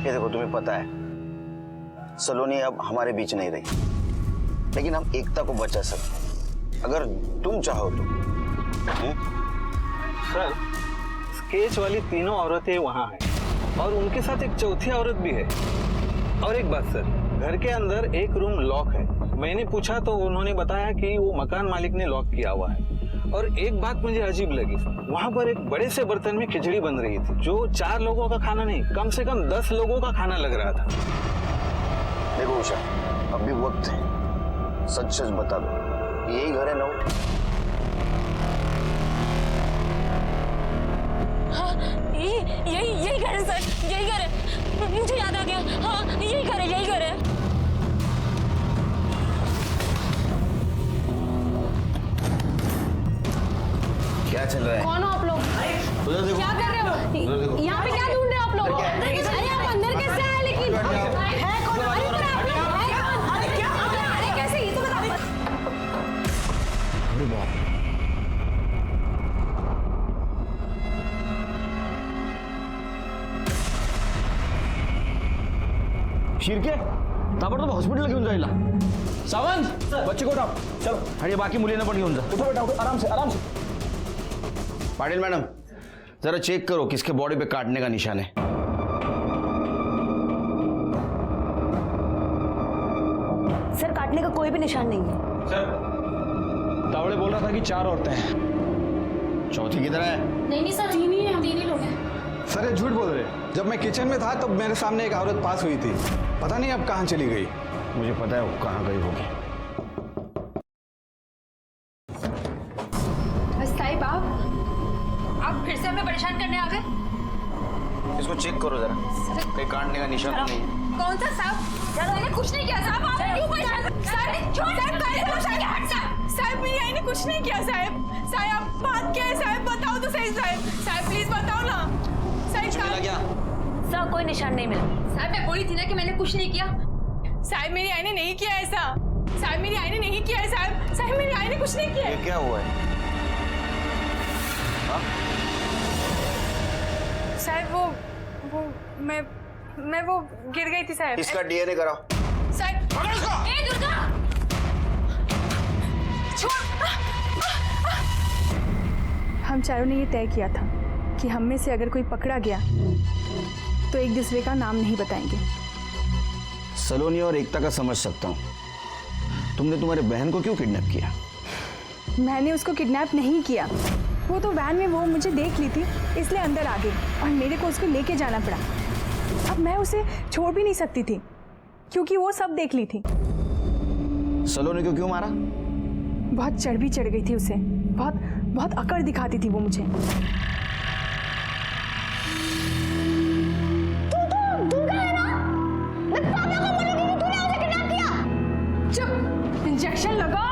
ये देखो, तुम्हें पता है सलोनी अब हमारे बीच नहीं रही, लेकिन हम एकता को बचा सकते अगर तुम चाहो तो। सर, स्केच वाली तीनों औरतें वहाँ हैं और उनके साथ एक चौथी औरत भी है। और एक बात सर, घर के अंदर एक रूम लॉक है। मैंने पूछा तो उन्होंने बताया कि वो मकान मालिक ने लॉक किया हुआ है। और एक बात मुझे अजीब लगी, वहाँ पर एक बड़े से बर्तन में खिचड़ी बन रही थी, जो 4 लोगों का खाना नहीं, कम से कम 10 लोगों का खाना लग रहा था। देखो उषा, अभी वक्त है, सच सच बता दो, यही घर है ना? हाँ, यही घर है सर, यही घर है, मुझे याद आ गया। हाँ, यही घर है, यही घर है। क्या चल रहा है? कौन हो आप लोग? क्या कर रहे हो? यहाँ पे क्या ढूंढ रहे हो आप लोग? अरे आप अंदर कैसे आए? लेकिन है कौन? अरे पर आप लोग है कौन? अरे क्या? अरे कैसे? ये तो बता। शिरके ताबडतोब हॉस्पिटल घेऊन जायला. सावंत, बच्चे को उठाव. चलो. आणि बाकी मुलींना पण घेऊन जा. उठो बेटा, उठो. आराम से, आराम से. पाटिल मैडम, जरा चेक करो किसके बॉडी पे काटने का निशान है। सर, काटने का कोई भी निशान नहीं है। सर, तावड़े बोल रहा था कि 4 औरतें हैं. चौथी किधर है? नहीं सर, तीन ही है, हम 3 ही लोग हैं। सर ये झूठ बोल रहे। जब मैं किचन में था तब मेरे सामने एक औरत पास हुई थी, पता नहीं अब कहाँ चली गई। मुझे पता है वो कहाँ गई होगी। साहिब, आप फिर से हमें परेशान करने आ गए। इसको चेक करो जरा, कहीं काटने का निशान नहीं है। कौन सा साहब? मैंने कुछ नहीं किया साहब। आप क्यों परेशान? साहब छोड़, साहब काहे परेशान किया? हट साहब। साहब मेरी आई ने कुछ नहीं किया साहब। साहब आप बात क्या है साहब? बताओ तो सही साहब। साहब प्लीज बताओ ना साहब। क्या? सर, कोई निशान नहीं मिला। साहब मैं बोली थी ना कि मैंने कुछ नहीं किया। साहब मेरी आई ने नहीं किया ऐसा। साहब मेरी आई ने नहीं किया है साहब। साहब मेरी आई ने कुछ नहीं किया। ये क्या हुआ है? साहब वो मैं वो गिर गई थी साहब। इसका डीएनए कराओ। साहब पकड़ इसको। ए दुर्गा, हम चारों ने ये तय किया था कि हम में से अगर कोई पकड़ा गया तो एक दूसरे का नाम नहीं बताएंगे। सलोनी और एकता का समझ सकता हूँ। तुमने तुम्हारे बहन को क्यों किडनैप किया? मैंने उसको किडनैप नहीं किया। वो तो वैन में वो मुझे देख ली थी, इसलिए अंदर आ गई और मेरे को उसको लेके जाना पड़ा। अब मैं उसे छोड़ भी नहीं सकती थी क्योंकि वो सब देख ली थी। सलोनी को क्यों मारा? बहुत चर्बी चढ़ गई थी उसे, बहुत अकड़ दिखाती थी वो मुझे। चुप, इंजेक्शन लगा।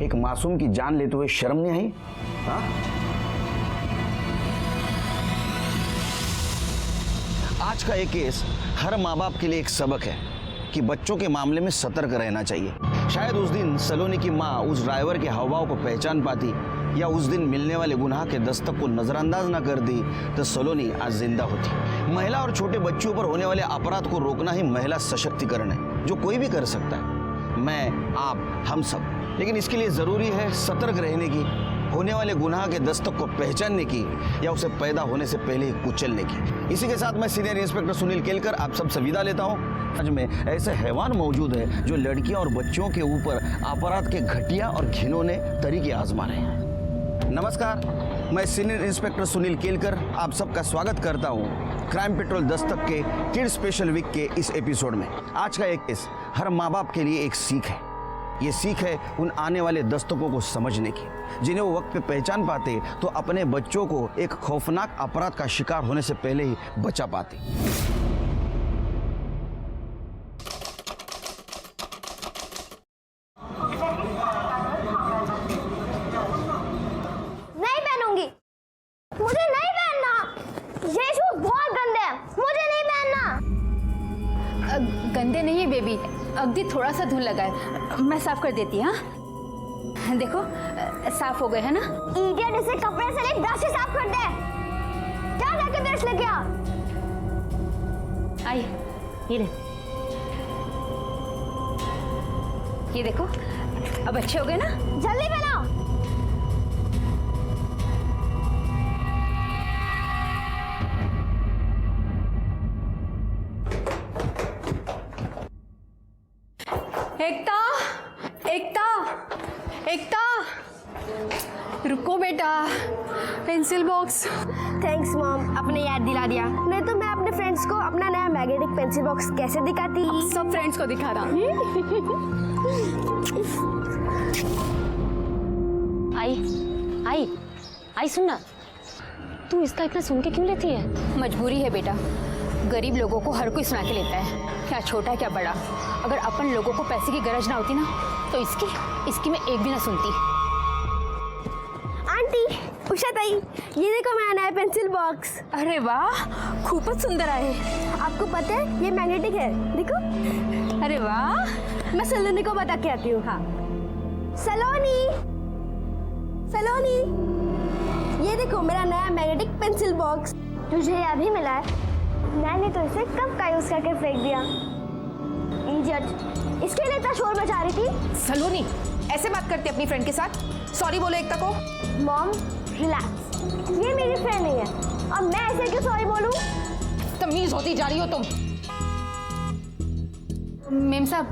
एक मासूम की जान लेते हुए शर्म नहीं आई? हाँ? आज का ये केस हर माँ बाप के लिए एक सबक है कि बच्चों के मामले में सतर्क रहना चाहिए। शायद उस दिन सलोनी की माँ उस ड्राइवर के हावभाव को पहचान पाती या उस दिन मिलने वाले गुनाह के दस्तक को नजरअंदाज न कर दी तो सलोनी आज जिंदा होती। महिला और छोटे बच्चों पर होने वाले अपराध को रोकना ही महिला सशक्तिकरण है, जो कोई भी कर सकता है, मैं, आप, हम सब। लेकिन इसके लिए जरूरी है सतर्क रहने की, होने वाले गुनाह के दस्तक को पहचानने की या उसे पैदा होने से पहले ही कुचलने की। इसी के साथ मैं सीनियर इंस्पेक्टर सुनील केलकर आप सबसे विदा लेता हूँ। आज में ऐसे हैवान मौजूद है जो लड़कियों और बच्चों के ऊपर अपराध के घटिया और घिनौने तरीके आजमा रहे हैं। नमस्कार, मैं सीनियर इंस्पेक्टर सुनील केलकर आप सबका स्वागत करता हूँ क्राइम पेट्रोल दस्तक के किड स्पेशल वीक के इस एपिसोड में। आज का एक केस हर माँ बाप के लिए एक सीख है। ये सीख है उन आने वाले दस्तकों को समझने की, जिन्हें वो वक्त पे पहचान पाते तो अपने बच्चों को एक खौफनाक अपराध का शिकार होने से पहले ही बचा पाते। नहीं पहनूंगी। मुझे नहीं पहनना। ये शूज बहुत गंदे हैं, मुझे नहीं पहनना। गंदे नहीं है बेबी, अगदी थोड़ा सा धूल लगा है, मैं साफ कर देती हूँ। हाँ देखो साफ हो गए है ना। इडियट, इसे कपड़े से नहीं ब्रश से साफ कर दे। क्या जाके ब्रश लेके आ। आई ये ले, ये देखो अब अच्छे हो गए ना। जल्दी पहनाओ। एकता, एकता, एकता, रुको बेटा, पेंसिल बॉक्स। थैंक्स मॉम, आपने याद दिला दिया। नहीं तो मैं अपने फ्रेंड्स को अपना नया मैग्नेटिक पेंसिल बॉक्स कैसे दिखाती। सब फ्रेंड्स को दिखा रहा। आई सुन ना, तू इसका इतना सुन के क्यों लेती है? मजबूरी है बेटा, गरीब लोगों को हर कोई सुना के लेता है, क्या छोटा क्या बड़ा। अगर अपन लोगों को पैसे की गरज ना होती ना तो इसकी मैं एक भी ना सुनती। आंटी, उषा ताई, ये देखो मेरा नया पेंसिल बॉक्स। अरे वाह, खूबच सुंदर आहे। आपको पता है ये मैग्नेटिक है, देखो। अरे वाह, मैं सलोनी को बता के आती हूँ। हाँ सलोनी, सलोनी, ये देखो मेरा नया मैग्नेटिक पेंसिल बॉक्स। तुझे ये अभी मिला है, मैंने तो इसे कब का यूज करके फेंक दिया। इडियट, इसके लिए इतना शोर मचा रही थी। सलोनी, ऐसे बात करती अपनी फ्रेंड के साथ? सॉरी बोलो एकता को। मॉम रिलैक्स, ये मेरी फ्रेंड नहीं है और मैं ऐसे क्यों सॉरी बोलूं। तमीज होती जा रही हो तुम। मेम साहब,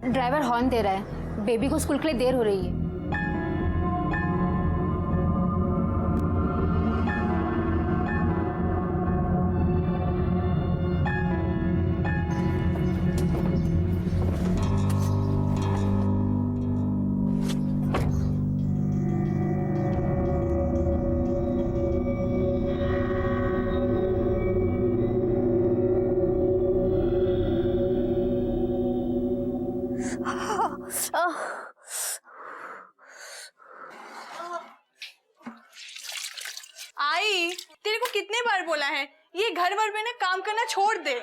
ड्राइवर हॉर्न दे रहा है, बेबी को स्कूल के लिए देर हो रही है। आई, तेरे को कितने बार बोला है ये घर वर में ना काम करना छोड़ दे,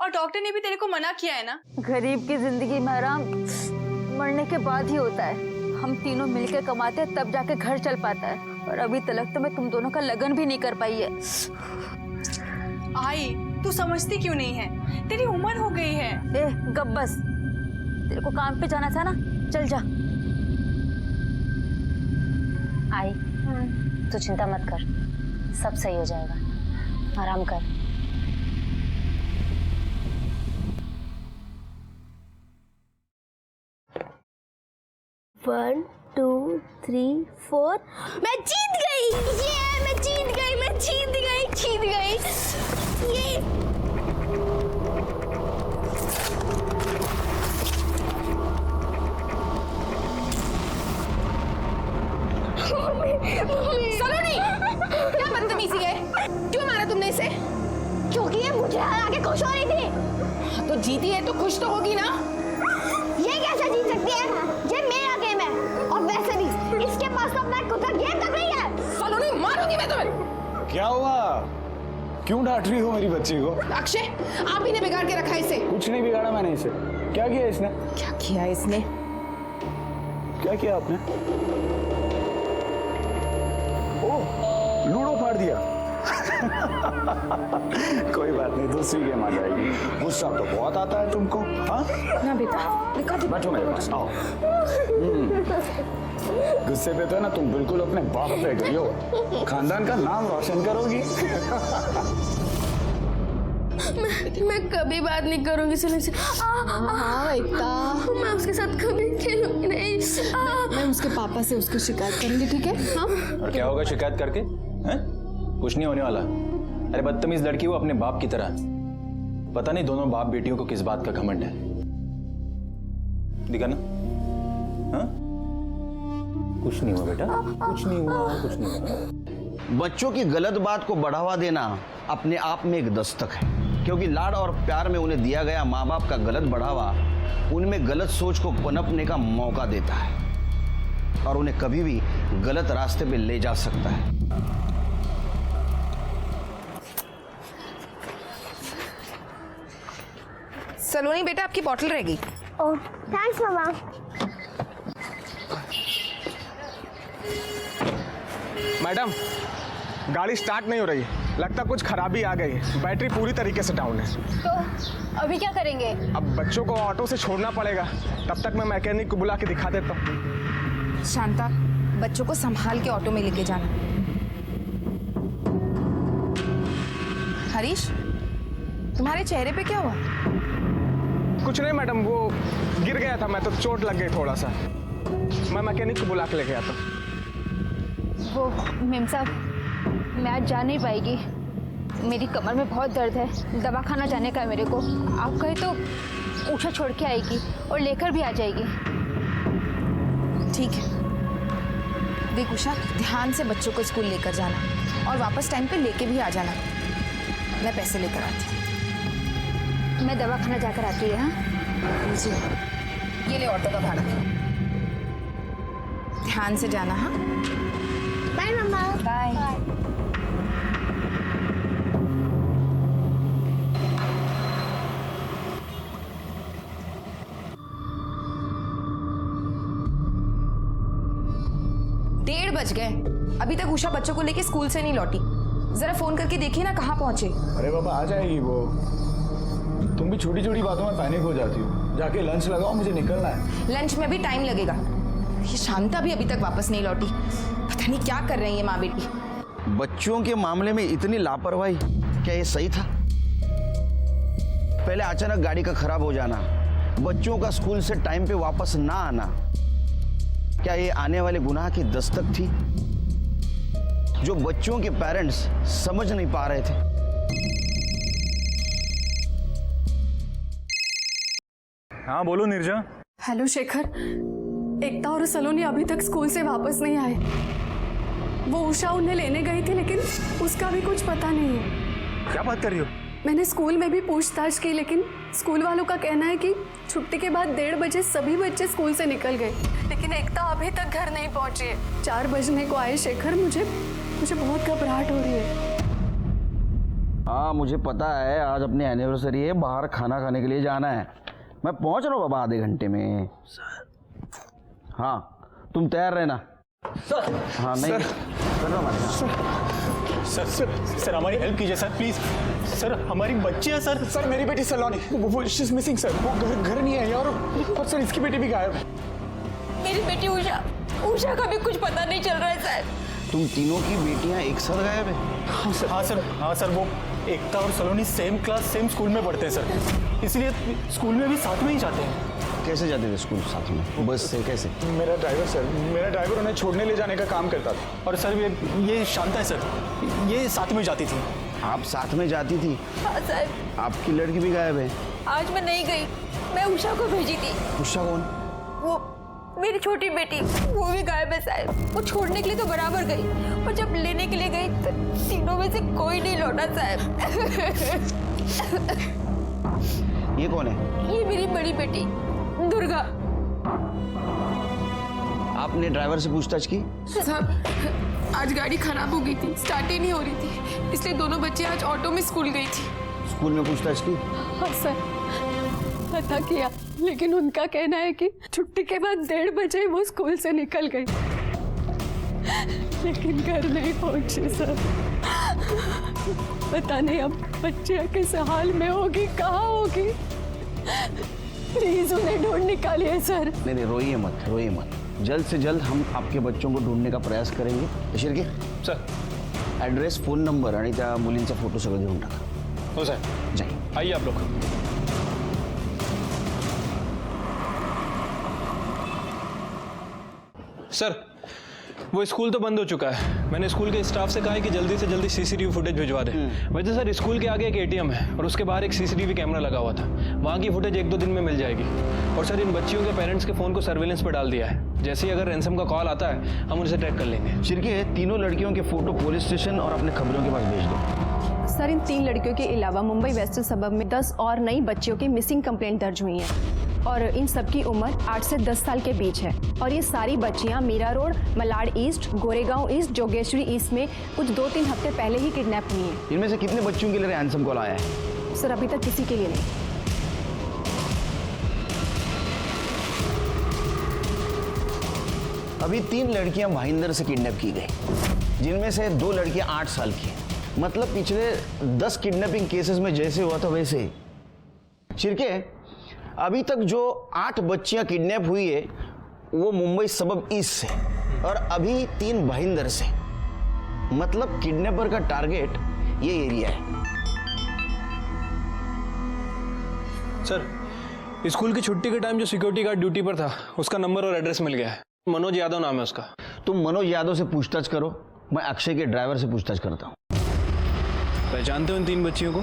और डॉक्टर ने भी तेरे को मना किया है ना। गरीब की जिंदगी में आराम मरने के बाद ही होता है। हम तीनों मिलकर कमाते हैं तब जाके घर चल पाता है, और अभी तक तो मैं तुम दोनों का लगन भी नहीं कर पाई है। आई, तू समझती क्यों नहीं है, तेरी उम्र हो गई है। ए गप बस, तेरे को काम पे जाना था ना, चल जा। आई, तू चिंता मत कर, सब सही हो जाएगा, आराम कर। वन टू थ्री फोर, मैं जीत गई। ये मैं जीत गई, मैं जीत गई, जीत गई। ये सलोनी, क्या बदतमीजी है, क्यों मारा तुमने इसे? क्योंकि ये मुझे हरा के खुश हो रही थी। तो जीती है तो खुश तो होगी ना। ये कैसे जीत सकती है, ये मेरा गेम है, और वैसे भी इसके पास तो अपना खुद का गेम तक नहीं है। सलोनी, मारूंगी मैं तुम्हें। क्या हुआ, क्यों डांट रही हो मेरी बच्ची को? अक्षय, आप ही ने बिगाड़ के रखा इसे। कुछ नहीं बिगाड़ा मैंने इसे। क्या किया इसने? क्या किया इसने? क्या किया आपने? ओह, लूडो फाड़ दिया। कोई बात नहीं, दूसरी गेम आ जाएगी। गुस्सा तो बहुत आता है तुमको। हाँ ना बेटा, दिखा दे। बैठो मेरे पास, आओ। गुस्से पे तो ना तुम बिल्कुल अपने बाप पे गई हो, खानदान का नाम रोशन करोगी। मैं कभी बात नहीं करूंगी सलोनी से। हाँ एकता, मैं उसके साथ कभी खेलूंगी नहीं। मैं उसके पापा से उसकी शिकायत करूंगी, ठीक है? हाँ। और क्या होगा शिकायत करके? हैं? कुछ नहीं होने वाला। अरे बदतमीज लड़की वो अपने बाप की तरह। पता नहीं दोनों बाप बेटियों को किस बात का घमंड है। दिखा ना? हाँ? कुछ नहीं हुआ बेटा, कुछ नहीं हुआ, कुछ नहीं हुआ। बच्चों की गलत बात को बढ़ावा देना अपने आप में एक दस्तक है, क्योंकि लाड और प्यार में उन्हें दिया गया माँ बाप का गलत बढ़ावा उनमें गलत सोच को पनपने का मौका देता है और उन्हें कभी भी गलत रास्ते पे ले जा सकता है। सलोनी बेटा आपकी बॉटल रह गई। ओह थैंक्स मामा। मैडम, गाड़ी स्टार्ट नहीं हो रही, लगता कुछ खराबी आ गई, बैटरी पूरी तरीके से डाउन है। तो अभी क्या करेंगे? अब बच्चों को ऑटो से छोड़ना पड़ेगा, तब तक मैं मैकेनिक को बुला के दिखा देता हूँ। शांता, बच्चों को संभाल के ऑटो में लेके जाना। हरीश, तुम्हारे चेहरे पे क्या हुआ? कुछ नहीं मैडम, वो गिर गया था मैं, तो चोट लग गई थोड़ा सा। मैं मैकेनिक को बुला के लेके आता हूँ। वो मेम साहब, मैं आज जा नहीं पाएगी, मेरी कमर में बहुत दर्द है, दवा खाना जाने का है मेरे को। आप कहे तो उषा छोड़ के आएगी और लेकर भी आ जाएगी। ठीक है, देख उषा, ध्यान से बच्चों को स्कूल लेकर जाना और वापस टाइम पे लेके भी आ जाना। मैं पैसे लेकर आती हूँ। मैं दवा खाना जाकर आती हूँ। हाँ जी, ये ले ऑटो का भाड़ा। ध्यान से जाना। हाँ, बाय मम्मा। बाय। डेढ़ बज गए, अभी तक उषा बच्चों को लेके स्कूल से नहीं लौटी। जरा फोन करके देखिए ना कहाँ पहुंचे। अरे बाबा, आ जाएगी वो। तुम भी छोटी छोटी बातों में पैनिक हो जाती हो। जाके लंच लगाओ, मुझे निकलना है। लंच में भी टाइम लगेगा। ये शांता भी अभी तक वापस नहीं लौटी, पता नहीं क्या कर रही है माँ बेटी। बच्चों के मामले में इतनी लापरवाही, क्या ये सही था? पहले अचानक गाड़ी का खराब हो जाना, बच्चों का स्कूल से टाइम पे वापस ना आना, क्या ये आने वाले गुनाह की दस्तक थी जो बच्चों के पेरेंट्स समझ नहीं पा रहे थे? हाँ बोलो नीरजा। हेलो शेखर, एकता और सलोनी अभी तक स्कूल से वापस नहीं आए। वो उषा उन्हें लेने गई थी, लेकिन उसका भी कुछ पता नहीं है। क्या बात कर रही हो? मैंने स्कूल में भी पूछताछ की, लेकिन स्कूल वालों का कहना है कि छुट्टी के बाद 1:30 बजे सभी बच्चे स्कूल से निकल गए, लेकिन एकता अभी तक घर नहीं पहुंची है। 4 बजने को आए शेखर, मुझे बहुत घबराहट हो रही है। हाँ मुझे पता है, आज अपनी एनिवर्सरी है, बाहर खाना खाने के लिए जाना है। मैं पहुंच रहा हूँ बाबा आधे घंटे में। हाँ तुम तैयार रहना। सर, हाँ नहीं सर सर सर हमारी हेल्प कीजिए सर, प्लीज सर, हमारी बच्ची है सर। सर मेरी बेटी सलोनी, वो शी इज मिसिंग सर। वो घर नहीं आई और सर इसकी बेटी भी गायब है। मेरी बेटी उषा का भी कुछ पता नहीं चल रहा है सर। तुम तीनों की बेटियां एक साथ गायब है? हाँ सर, वो एकता और सलोनी सेम क्लास सेम स्कूल में पढ़ते हैं सर, इसलिए स्कूल में भी साथ में ही जाते हैं। कैसे जाते थे स्कूल साथ में? बस से? कैसे? मेरा ड्राइवर उन्हें छोड़ने ले जाने का काम करता था। और सर ये शांता है सर, ये साथ में जाती थी। आप साथ में जाती थी? हाँ सर। आपकी लड़की भी गायब है? आज मैं नहीं गई, मैं उषा को भेजी थी। उषा कौन? वो मेरी छोटी बेटी, वो भी गायब है साहब। वो छोड़ने के लिए तो बराबर गई, और जब लेने के लिए गई तो तीनों में से कोई नहीं लौटा साहब। ये कौन है? ये मेरी बड़ी बेटी दुर्गा। आपने ड्राइवर से पूछताछ की? साहब, आज गाड़ी खराब हो गई थी, स्टार्ट ही नहीं हो रही थी, इसलिए दोनों बच्चे आज ऑटो में स्कूल गई थी। स्कूल में पूछताछ की? हाँ सर, पता किया, लेकिन उनका कहना है कि छुट्टी के बाद 1:30 बजे वो स्कूल से निकल गई, लेकिन घर नहीं पहुंची सर। पता नहीं अब बच्चे किस हाल में होगी, कहाँ होगी। प्लीज उन्हें ढूंढ निकालिए सर। नहीं रोइए मत। जल्द से जल्द हम आपके बच्चों को ढूंढने का प्रयास करेंगे। Shirke sir, address, phone number आणि त्या मुलींचा फोटो सगळं देऊन टाका। हो सर, जाइए। आइए आप लोग। सर, वो स्कूल तो बंद हो चुका है। मैंने स्कूल के स्टाफ से कहा है कि जल्दी से जल्दी सीसीटीवी फुटेज भिजवा दें। वैसे सर, स्कूल के आगे एक एटीएम है और उसके बाहर एक सीसीटीवी कैमरा लगा हुआ था, वहाँ की फुटेज 1-2 दिन में मिल जाएगी। और सर, इन बच्चियों के पेरेंट्स के फ़ोन को सर्वेलेंस पर डाल दिया है, जैसे ही अगर रैंसम का कॉल आता है हम उनसे ट्रैक कर लेंगे। शिर्के, तीनों लड़कियों के फोटो पुलिस स्टेशन और अपने खबरों के पास भेज दो। सर, इन 3 लड़कियों के अलावा मुंबई वेस्टर्न सबब में 10 और नई बच्चियों की मिसिंग कंप्लेंट दर्ज हुई हैं और इन सबकी उम्र 8 से 10 साल के बीच है। और ये सारी बच्चियां Mira Road, Malad East, Goregaon East, Jogeshwari East में कुछ 2-3 हफ्ते पहले ही किडनैप हुई हैं। इनमें से कितने बच्चों के लिए रैंसम कॉल आया है? सर, अभी तक किसी के लिए नहीं। अभी 3 लड़कियां भाईंदर से किडनैप की गई, जिनमें से 2 लड़कियां 8 साल की हैं। मतलब पिछले 10 किडनैपिंग केसेस में जैसे हुआ था वैसे ही। शिरके, अभी तक जो 8 बच्चियां किडनैप हुई है वो मुंबई सबब ईस्ट से और अभी 3 भाईंदर से। मतलब किडनैपर का टारगेट ये एरिया है। सर, स्कूल की छुट्टी के टाइम जो सिक्योरिटी गार्ड ड्यूटी पर था उसका नंबर और एड्रेस मिल गया है। मनोज यादव नाम है उसका। तुम मनोज यादव से पूछताछ करो, मैं अक्षय के ड्राइवर से पूछताछ करता हूँ। पहचानते हो इन 3 बच्चियों को?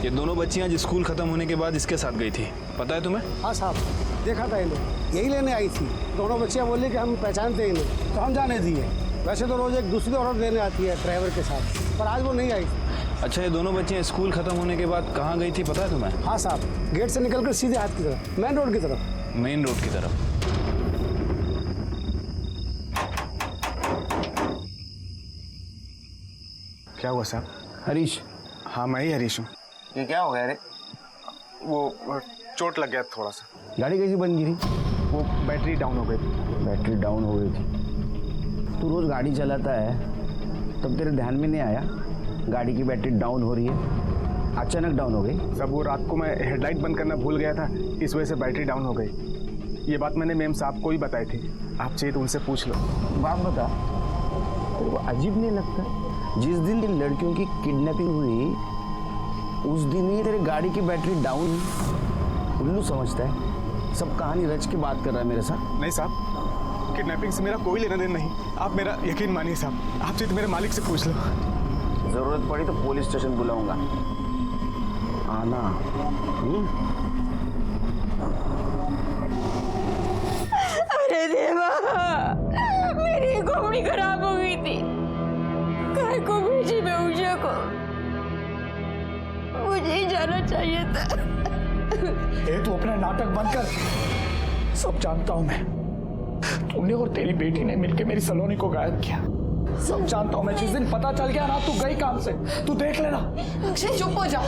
ये दोनों बच्चियां आज स्कूल खत्म होने के बाद इसके साथ गई थी, पता है तुम्हें? हाँ साहब, देखा था इन्हें, यही लेने आई थी। दोनों बच्चियां बोली कि हम पहचानते हैं इन्हें, तो हम जाने दिए। वैसे तो रोज एक दूसरी औरत लेने आती है ड्राइवर के साथ, पर आज वो नहीं आई थी। अच्छा, ये दोनों बच्चियां स्कूल खत्म होने के बाद कहाँ गई थी पता है तुम्हें? हाँ साहब, गेट से निकलकर सीधे हाथ की तरफ, मेन रोड की तरफ। मेन रोड की तरफ। क्या हुआ साहब? हरीश, हाँ मैं ही हरीश हूँ। ये क्या हो गया रे? वो चोट लग गया थोड़ा सा। गाड़ी कैसी बन गिरी? वो बैटरी डाउन हो गई थी। बैटरी डाउन हो गई थी। तू रोज गाड़ी चलाता है, तब तेरे ध्यान में नहीं आया गाड़ी की बैटरी डाउन हो रही है? अचानक डाउन हो गई? सब वो रात को मैं हेडलाइट बंद करना भूल गया था, इस वजह से बैटरी डाउन हो गई। ये बात मैंने मेम साहब को ही बताई थी, आप चाहिए तो उनसे पूछ लो। बात बता, तेरे को अजीब नहीं लगता? जिस दिन इन लड़कियों की किडनैपिंग हुई उस दिन ही तेरे गाड़ी की बैटरी डाउन। उल्लू समझता है, सब कहानी रच के बात कर रहा है मेरे साथ। नहीं साहब, किडनैपिंग से मेरा कोई लेना देना नहीं। आप मेरा यकीन मानिए साहब, आप चाहिए तो मेरे मालिक से पूछ लो। जरूरत पड़ी तो पुलिस स्टेशन बुलाऊंगा, आना। अरे देवा, मेरी घोड़ी खराब हो गई थी। काय को भेजी मैं उषा को, मुझे ही जाना चाहिए था। तू अपना नाटक बंद कर। सब जानता हूँ मैं, तुमने और तेरी बेटी ने मिलकर मेरी सलोनी को गायब किया। सब जानता हूँ मैं। जिस दिन पता चल गया ना तू गई काम से, तू देख लेना। अक्षय चुप हो जा,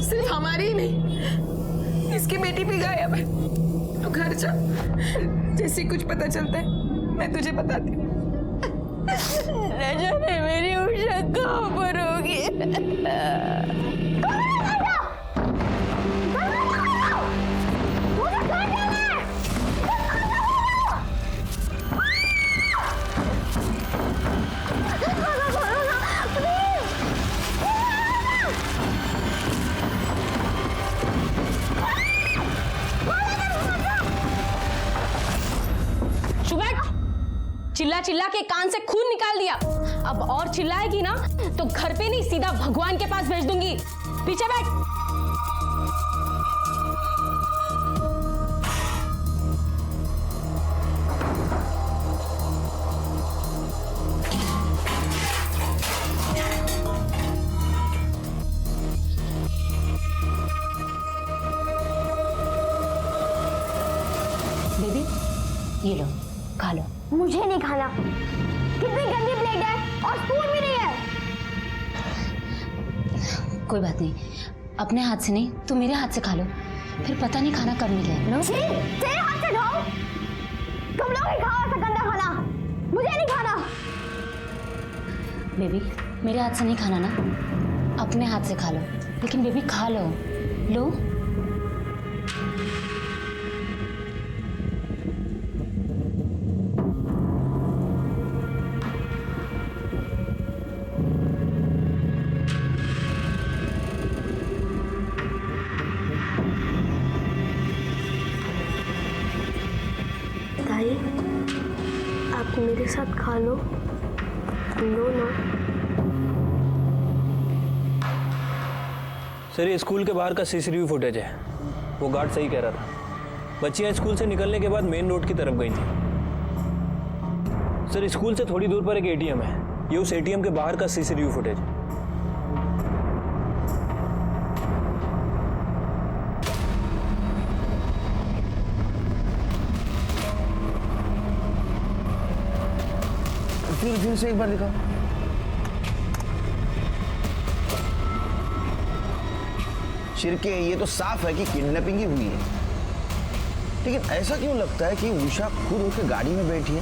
सिर्फ हमारी ही नहीं, इसकी बेटी भी गायब है। तू घर जा, जैसे कुछ पता चलता है मैं तुझे बताती हूँ। न जाने मेरी उषा कहाँ पर होगी। चिल्ला चिल्ला के कान से खून निकाल दिया। अब और चिल्लाएगी ना तो घर पे नहीं सीधा भगवान के पास भेज दूंगी। पीछे बैठ। बेबी, ये लो, खा लो। मुझे नहीं खाना, कितनी गंदी प्लेट है और स्पून भी नहीं है। कोई बात नहीं, अपने हाथ से नहीं तो मेरे हाथ से खा लो, फिर पता नहीं खाना कब मिले। लो। छी, तेरे हाथ से खाओ। तुम लोग ही खाओ ऐसा गंदा खाना, मुझे नहीं खाना। बेबी, मेरे हाथ से नहीं खाना ना, अपने हाथ से खा लो। लेकिन बेबी खा लो, लो। ताई, आप मेरे साथ खा लो, लो ना। सर, ये स्कूल के बाहर का सीसीटीवी फुटेज है। वो गार्ड सही कह रहा था, बच्चियां स्कूल से निकलने के बाद मेन रोड की तरफ गई थी। सर, स्कूल से थोड़ी दूर पर एक एटीएम है, ये उस एटीएम के बाहर का सीसीटीवी फुटेज है। फिर से एक बार दिखाओ। शिरके, ये तो साफ है कि किडनैपिंग ही हुई है। लेकिन ऐसा क्यों लगता है कि उषा खुद होकर गाड़ी में बैठी है?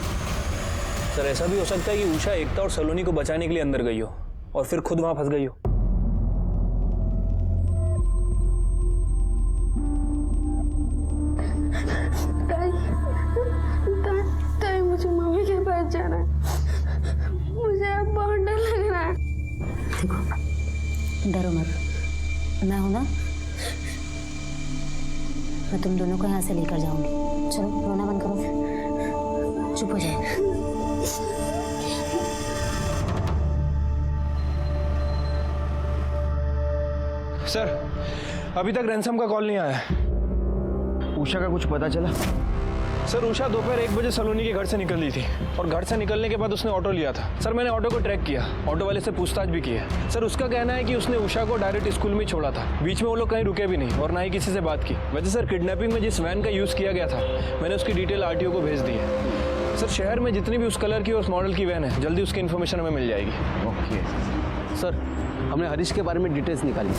सर ऐसा भी हो सकता है कि उषा एकता और सलोनी को बचाने के लिए अंदर गई हो और फिर खुद वहां फंस गई हो। ताई मुझे मम्मी के पास जाना है। मुझे अब बहुत डर लग रहा है। देखो, डरो मत, मैं हूं ना, मैं तुम दोनों को यहाँ से लेकर जाऊंगी। चलो रोना बंद करो, चुप हो जाओ। सर अभी तक रैंसम का कॉल नहीं आया है। उषा का कुछ पता चला? सर उषा दोपहर 1 बजे सलोनी के घर से निकल ली थी और घर से निकलने के बाद उसने ऑटो लिया था। सर मैंने ऑटो को ट्रैक किया, ऑटो वाले से पूछताछ भी की है। सर उसका कहना है कि उसने उषा को डायरेक्ट स्कूल में छोड़ा था, बीच में वो लोग कहीं रुके भी नहीं और ना ही किसी से बात की। वैसे सर किडनैपिंग में जिस वैन का यूज़ किया गया था मैंने उसकी डिटेल आरटीओ को भेज दी है। सर शहर में जितनी भी उस कलर की और उस मॉडल की वैन है जल्दी उसकी इन्फॉर्मेशन हमें मिल जाएगी। ओके सर, हमने हरीश के बारे में डिटेल्स निकाली।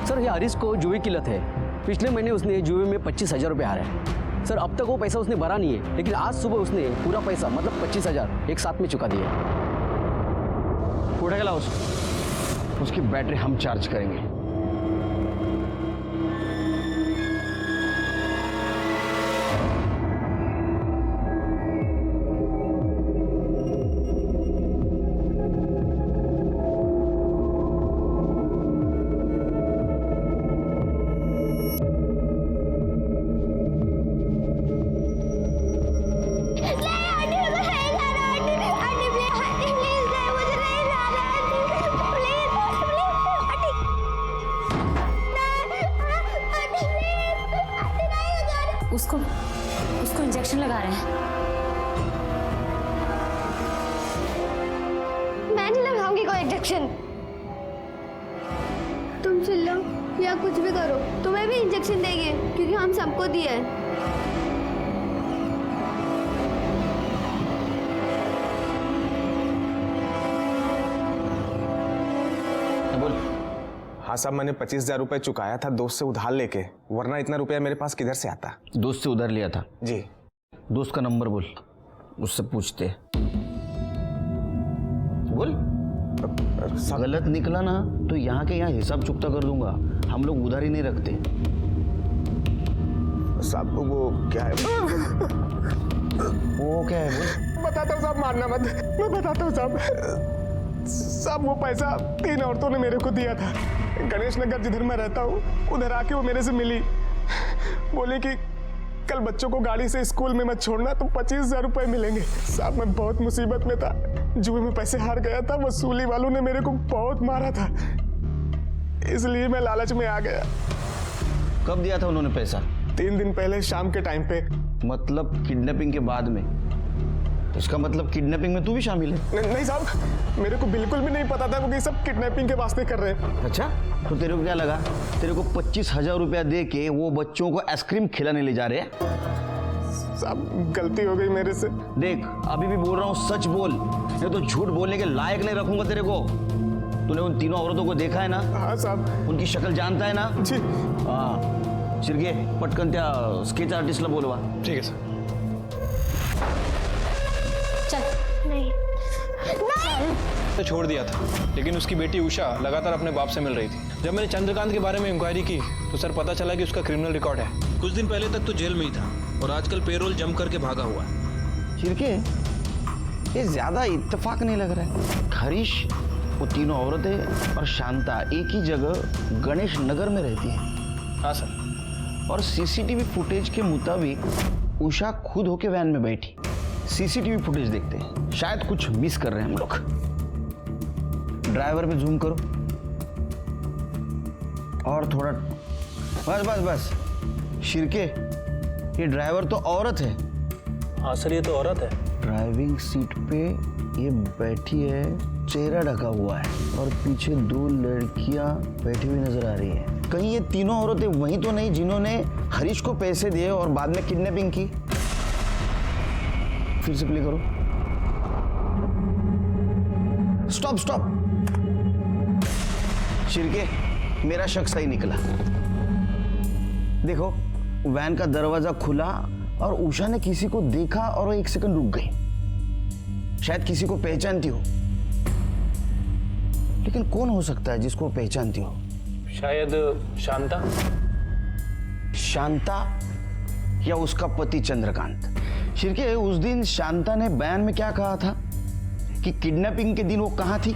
सर ये हरीश को जुए की लत है। पिछले महीने उसने जुए में 25,000 रुपये हारा है। सर अब तक वो पैसा उसने भरा नहीं है, लेकिन आज सुबह उसने पूरा पैसा मतलब 25,000 एक साथ में चुका दिया। उठा के लाओ उसकी बैटरी हम चार्ज करेंगे। उसको इंजेक्शन लगा रहे हैं। मैं नहीं लगाऊंगी कोई इंजेक्शन। तुम चिल्लाओ या कुछ भी करो, तुम्हें भी इंजेक्शन देंगे क्योंकि हम सबको दिया है। हाँ साहब, मैंने 25,000 रुपये चुकाया था दोस्त से उधार लेके, वरना इतना रुपया मेरे पास किधर से आता। दोस्त से उधार लिया था? जी। दोस्त का नंबर बोल, उससे पूछते। बोल। गलत निकला ना तो यहाँ के यहाँ हिसाब चुकता कर दूंगा। हम लोग उधार ही नहीं रखते। साहब वो क्या है? वो क्या है? बोल। बताता हूँ साहब, मारना मत, मैं बताता हूँ साहब। साहब वो पैसा 3 औरतों ने मेरे को दिया था। गणेश नगर जिधर मैं रहता हूँ उधर आके वो मेरे से मिली, बोली कि कल बच्चों को गाड़ी से स्कूल में मत छोड़ना तो 25,000 रुपये मिलेंगे। साहब मैं बहुत मुसीबत में था, जुए में पैसे हार गया था, वसूली वालों ने मेरे को बहुत मारा था, इसलिए मैं लालच में आ गया। कब दिया था उन्होंने पैसा? 3 दिन पहले शाम के टाइम पे। मतलब किडनैपिंग के बाद में? इसका मतलब किडनैपिंग में तू भी शामिल है? नहीं साहब, मेरे को बिल्कुल भी नहीं पता था वो ये सब किडनैपिंग के वास्ते कर रहे हैं। अच्छा, तो तेरे को क्या लगा तेरे को 25,000 रुपया दे के वो बच्चों को आइसक्रीम खिलाने ले जा रहे हैं? साहब गलती हो गई मेरे से। देख अभी भी बोल रहा हूँ, सच बोल, नहीं तो झूठ बोलने के लायक नहीं रखूंगा तेरे को। तूने उन तीनों औरतों को देखा है ना? हाँ साहब। उनकी शक्ल जानता है ना? जी। हाँ शिर्के, पटकन त्या स्केच आर्टिस्टला बोलवा। ठीक है सर। तो छोड़ दिया था, लेकिन उसकी बेटी उषा लगातार अपने बाप से मिल रही थी। जब मैंने चंद्रकांत के बारे में इंक्वायरी की तो सर पता चला कि उसका क्रिमिनल रिकॉर्ड है। कुछ दिन पहले तक तो जेल में ही था और आजकल पेरोल जम करके भागा हुआ है। शिर्के, ये ज्यादा इत्तेफाक नहीं लग रहा है। हरीश, वो तीनों औरतें और शांता एक ही जगह गणेश नगर में रहती है। हाँ सर। और सीसीटीवी फुटेज के मुताबिक उषा खुद होके वैन में बैठी। सीसीटीवी फुटेज देखते हैं, शायद कुछ मिस कर रहे हैं हम लोग। ड्राइवर पे जूम करो और थोड़ा, बस बस बस। शिर्के, ये ड्राइवर तो औरत है। हाँ सर, ये तो औरत है। ड्राइविंग सीट पे ये बैठी है, चेहरा ढका हुआ है और पीछे 2 लड़कियां बैठी हुई नजर आ रही है। कहीं ये तीनों औरतें वही तो नहीं जिन्होंने हरीश को पैसे दिए और बाद में किडनैपिंग की? फिर से प्ले करो। Stop stop. शिर्के, मेरा शक सही निकला। देखो वैन का दरवाजा खुला और उषा ने किसी को देखा और वो 1 सेकंड रुक गई। शायद किसी को पहचानती हो, लेकिन कौन हो सकता है जिसको पहचानती हो? शायद शांता। शांता या उसका पति चंद्रकांत। शिर्के, उस दिन शांता ने बयान में क्या कहा था कि किडनैपिंग के दिन वो कहाँ थी?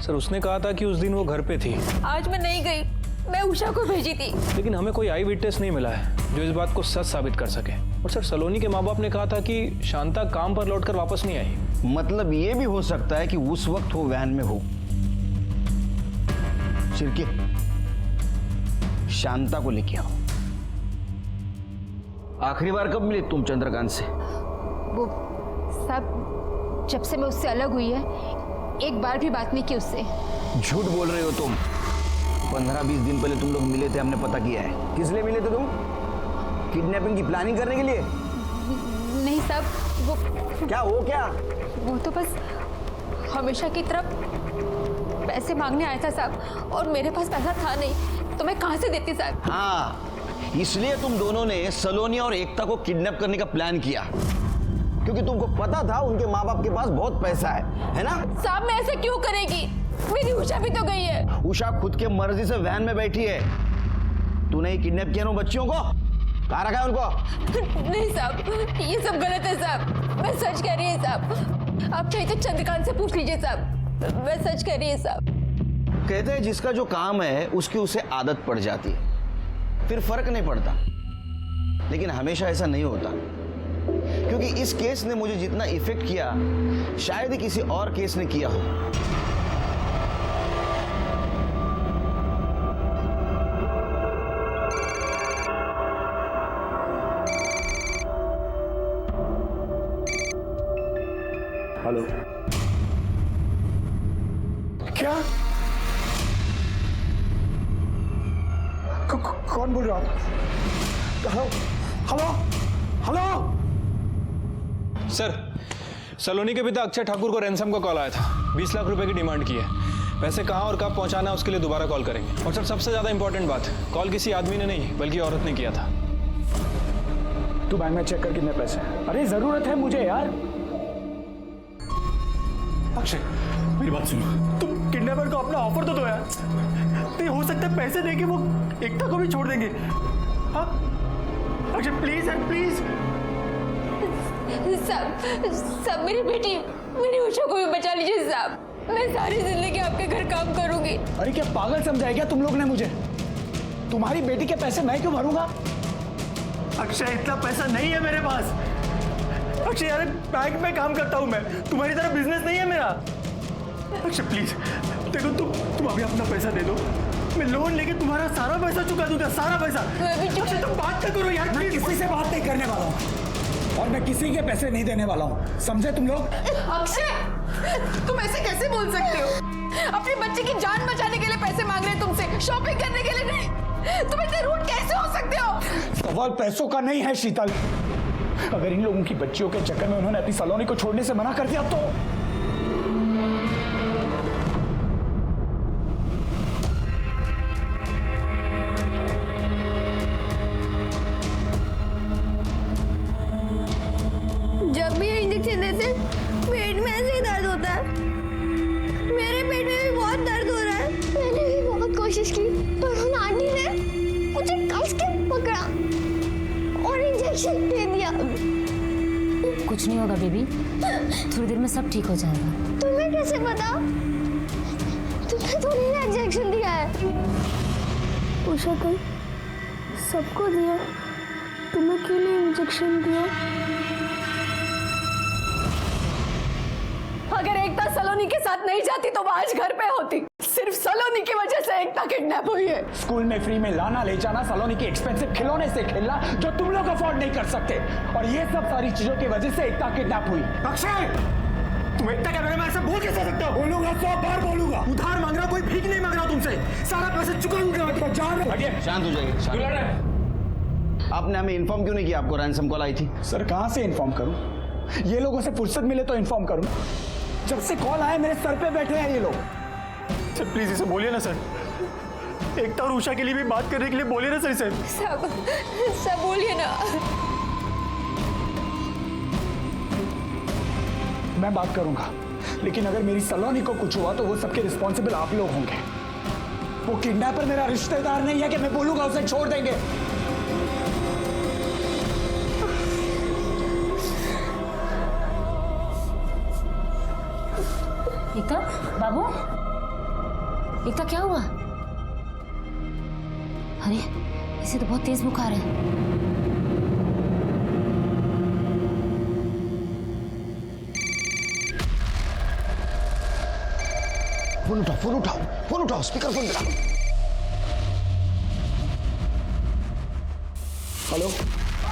सर उसने कहा था कि उस दिन वो घर पे थी। आज मैं नहीं गई, मैं उषा को भेजी थी। लेकिन हमें कोई आई विटनेस नहीं मिला है जो इस बात को सच साबित कर सके। और सर सलोनी के माँ बाप ने कहा था कि शांता काम पर लौटकर वापस नहीं आई। मतलब ये भी हो सकता है कि उस वक्त वो वैन में हो। शिर्के, शांता को लेके आओ। आखिरी बार कब मिले तुम चंद्रकांत से? वो सब जब से मैं उससे अलग हुई है, एक बार भी बात नहीं की उससे। झूठ बोल रहे हो तुम। 15-20 दिन पहले तुम लोग मिले थे, हमने पता किया है। किस लिए मिले थे तुम? किडनैपिंग की प्लानिंग करने के लिए? नहीं साहब, वो क्या हो क्या? वो तो बस हमेशा की तरफ पैसे मांगने आया था साहब, और मेरे पास पैसा था नहीं, तो मैं कहाँ से देती साहब? हाँ, इसलिए तुम दोनों ने सलोनी और एकता को किडनैप करने का प्लान किया, क्योंकि तुमको पता था उनके माँ बाप के पास बहुत पैसा है ना? साहब मैं ऐसे क्यों करेगी? मेरी उषा भी तो गई है। उषा खुद के मर्जी से वैन में बैठी है। तूने ही किडनैप किया ना बच्चियों को? कहाँ रखा है उनको? नहीं साहब, ये सब गलत है साहब, मैं सच कह रही हूँ साहब। आप चाहिए तो चंद्रकांत से पूछ लीजिए साहब, मैं सच कह रही हूँ साहब। कहते हैं जिसका जो काम है उसकी उसे आदत पड़ जाती है, फिर फर्क नहीं पड़ता। लेकिन हमेशा ऐसा नहीं होता, क्योंकि इस केस ने मुझे जितना इफेक्ट किया शायद ही किसी और केस ने किया हो। हेलो, क्या? कौन बोल रहे हो आप? Hello hello hello. सर सलोनी के पिता अक्षय ठाकुर को रैंसम का कॉल आया था। 20 लाख रुपए की डिमांड की है। पैसे कहाँ और कब पहुंचाना है उसके लिए दोबारा कॉल करेंगे। और सर सबसे ज्यादा इंपॉर्टेंट बात, कॉल किसी आदमी ने नहीं बल्कि औरत ने किया था। तू बैंक में चेक कर कितने पैसे हैं। अरे जरूरत है मुझे यार। अक्षय मेरी बात सुनो, तुम किडनैपर को अपना ऑफर तो दो यार। नहीं हो सकता पैसे देके वो एकता को भी छोड़ देंगे। हाँ अक्षय प्लीज एंड प्लीज। साहब मेरी बेटी, मेरी उषा को भी बचा लीजिए साहब। मैं सारी जिंदगी आपके घर काम करूंगी। अरे क्या पागल समझाया क्या तुम लोग ने मुझे? तुम्हारी बेटी के पैसे मैं क्यों भरूंगा? अक्षय इतना पैसा नहीं है मेरे पास। अक्षय यार बैंक में काम करता हूं मैं, तुम्हारी तरह बिजनेस नहीं है मेरा। अक्षय प्लीज देखो, तुम अभी अपना पैसा दे दो, मैं लोन लेके तुम्हारा सारा पैसा चुका दूंगा, सारा पैसा। अक्षय तुम बात तो करो यार। मैं किसी से बात नहीं करने वाला हूँ और मैं किसी के पैसे नहीं देने वाला हूँ, समझे तुम लोग? अक्षय तुम ऐसे कैसे बोल सकते हो? अपने बच्चे की जान बचाने के लिए पैसे मांग रहे हैं तुमसे, शॉपिंग करने के लिए नहीं। तुम इतने रूड कैसे हो सकते हो? सवाल पैसों का नहीं है शीतल। अगर इन लोगों की बच्चियों के चक्कर में उन्होंने अपनी सलोनी को छोड़ने से मना कर दिया तो जब भी ये इंजेक्शन देते पेट में ऐसे ही दर्द होता है। मेरे पेट में भी बहुत दर्द हो रहा है। मैंने भी बहुत कोशिश की पर उन आंटी ने मुझे कस के पकड़ा और इंजेक्शन दे दिया। कुछ नहीं होगा बेबी, थोड़ी देर में सब ठीक हो जाएगा। तुम्हें कैसे पता? तुमने थोड़ी ना इंजेक्शन दिया है। उषा को सबको दिया, तुम्हें क्यों नहीं इंजेक्शन दिया? अगर एकता सलोनी के साथ नहीं जाती तो वो आज घर पे होती। सिर्फ सलोनी की वजह से एकता किडनैप हुई है। स्कूल में फ्री में लाना ले जाना, सलोनी के एक्सपेंसिव खिलौने से खेलना जो तुम लोग अफोर्ड नहीं कर सकते, और ये सब सारी चीजों की वजह से एकता किडनैप हुई। अक्षय तुम एकता के बारे में ऐसे बोल कैसे सकते हो? बोलूंगा 100 बार बोलूंगा। उधार मांग रहा, कोई भीख नहीं मांग रहा तुमसे, सारा पैसा चुका दूंगा। शांत हो जाइए। आपने हमें इन्फॉर्म क्यों नहीं किया आपको रैंसम कॉल आई थी? सर कहां से इन्फॉर्म करूं? ये लोगों से फुर्सत मिले तो इन्फॉर्म करूं। जब से कॉल आए मेरे सर पे बैठे हैं ये लोग। सर प्लीज इसे बोलिए ना सर, एकता और उषा के लिए भी बात करने के लिए बोलिए ना सही से। सब बोलिए ना। मैं बात करूंगा, लेकिन अगर मेरी सलोनी को कुछ हुआ तो वो सबके रिस्पॉन्सिबल आप लोग होंगे। वो किडनैपर मेरा रिश्तेदार नहीं है कि मैं बोलूंगा उसे छोड़ देंगे। एकता, बाबू, एकता क्या हुआ? अरे इसे तो बहुत तेज बुखार है। फोन उठाओ, स्पीकर फोन करा। हेलो,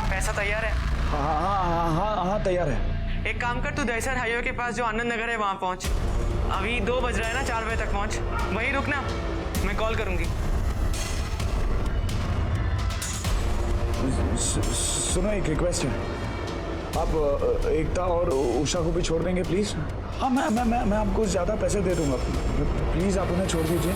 पैसा तैयार है? हाँ तैयार है। एक काम कर, तू दहसर हाईवे के पास जो आनंद नगर है वहां पहुंच। अभी 2 बज रहा है ना, 4 बजे तक पहुंच। वहीं रुकना, मैं कॉल करूंगी। सुनो, एक रिक्वेस्ट है, आप एकता और उषा को भी छोड़ देंगे प्लीज। हाँ, मैं आपको ज्यादा पैसे दे दूंगा, प्लीज आप उन्हें छोड़ दीजिए।